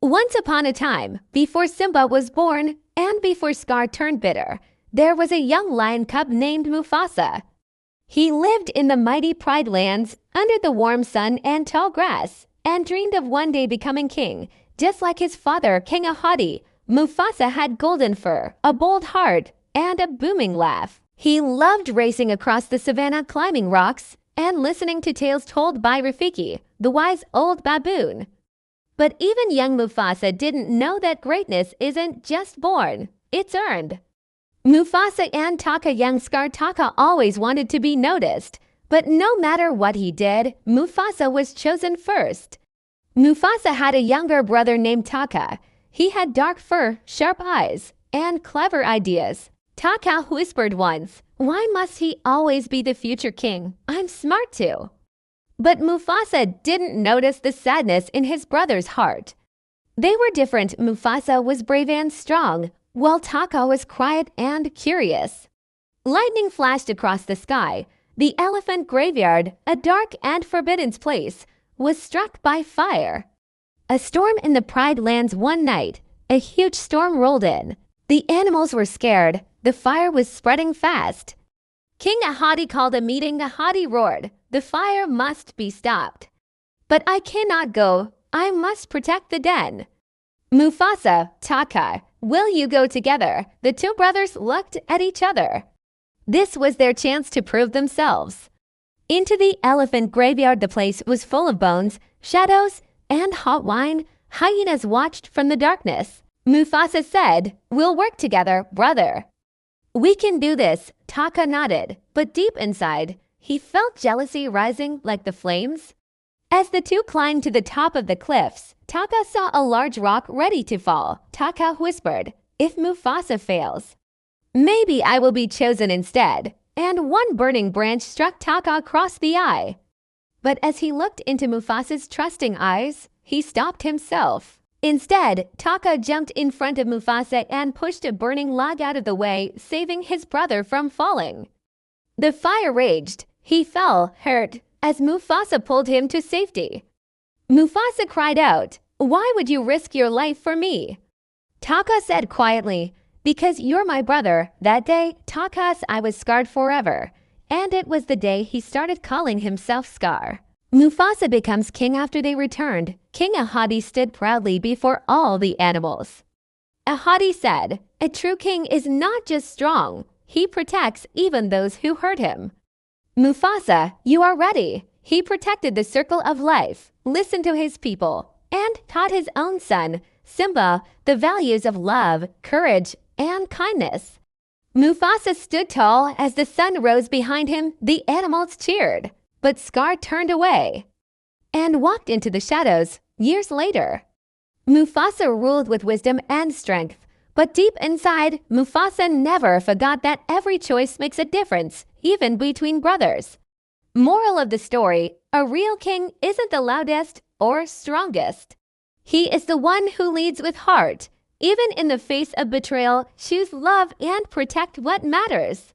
Once upon a time, before Simba was born and before Scar turned bitter, there was a young lion cub named Mufasa. He lived in the mighty Pride Lands under the warm sun and tall grass and dreamed of one day becoming king. Just like his father, King Ahadi, Mufasa had golden fur, a bold heart, and a booming laugh. He loved racing across the savannah, climbing rocks, and listening to tales told by Rafiki, the wise old baboon. But even young Mufasa didn't know that greatness isn't just born, it's earned. Mufasa and Taka, young Scar Taka, always wanted to be noticed, but no matter what he did, Mufasa was chosen first. Mufasa had a younger brother named Taka. He had dark fur, sharp eyes, and clever ideas. Taka whispered once, "Why must he always be the future king? I'm smart too." But Mufasa didn't notice the sadness in his brother's heart. They were different. Mufasa was brave and strong, while Taka was quiet and curious. Lightning flashed across the sky. The elephant graveyard, a dark and forbidden place, was struck by fire. A storm in the Pride Lands one night. A huge storm rolled in. The animals were scared. The fire was spreading fast. King Ahadi called a meeting. Ahadi roared, "The fire must be stopped." "But I cannot go. I must protect the den." "Mufasa, Taka, will you go together?" The two brothers looked at each other. This was their chance to prove themselves. Into the elephant graveyard. The place was full of bones, shadows, and hot wine. Hyenas watched from the darkness. Mufasa said, "We'll work together, brother." "We can do this," Taka nodded, but deep inside, he felt jealousy rising like the flames. As the two climbed to the top of the cliffs, Taka saw a large rock ready to fall. Taka whispered, "If Mufasa fails, maybe I will be chosen instead." And one burning branch struck Taka across the eye. But as he looked into Mufasa's trusting eyes, he stopped himself. Instead, Taka jumped in front of Mufasa and pushed a burning log out of the way, saving his brother from falling. The fire raged. He fell, hurt, as Mufasa pulled him to safety. Mufasa cried out, "Why would you risk your life for me?" Taka said quietly, "Because you're my brother." That day, Taka's eye was scarred forever, and it was the day he started calling himself Scar. Mufasa becomes king after they returned. King Ahadi stood proudly before all the animals. Ahadi said, "A true king is not just strong, he protects even those who hurt him." "Mufasa, you are ready." He protected the circle of life, listened to his people, and taught his own son, Simba, the values of love, courage, and kindness. Mufasa stood tall. As the sun rose behind him, the animals cheered. But Scar turned away and walked into the shadows. Years later, Mufasa ruled with wisdom and strength. But deep inside, Mufasa never forgot that every choice makes a difference, even between brothers. Moral of the story, a real king isn't the loudest or strongest. He is the one who leads with heart. Even in the face of betrayal, choose love and protect what matters.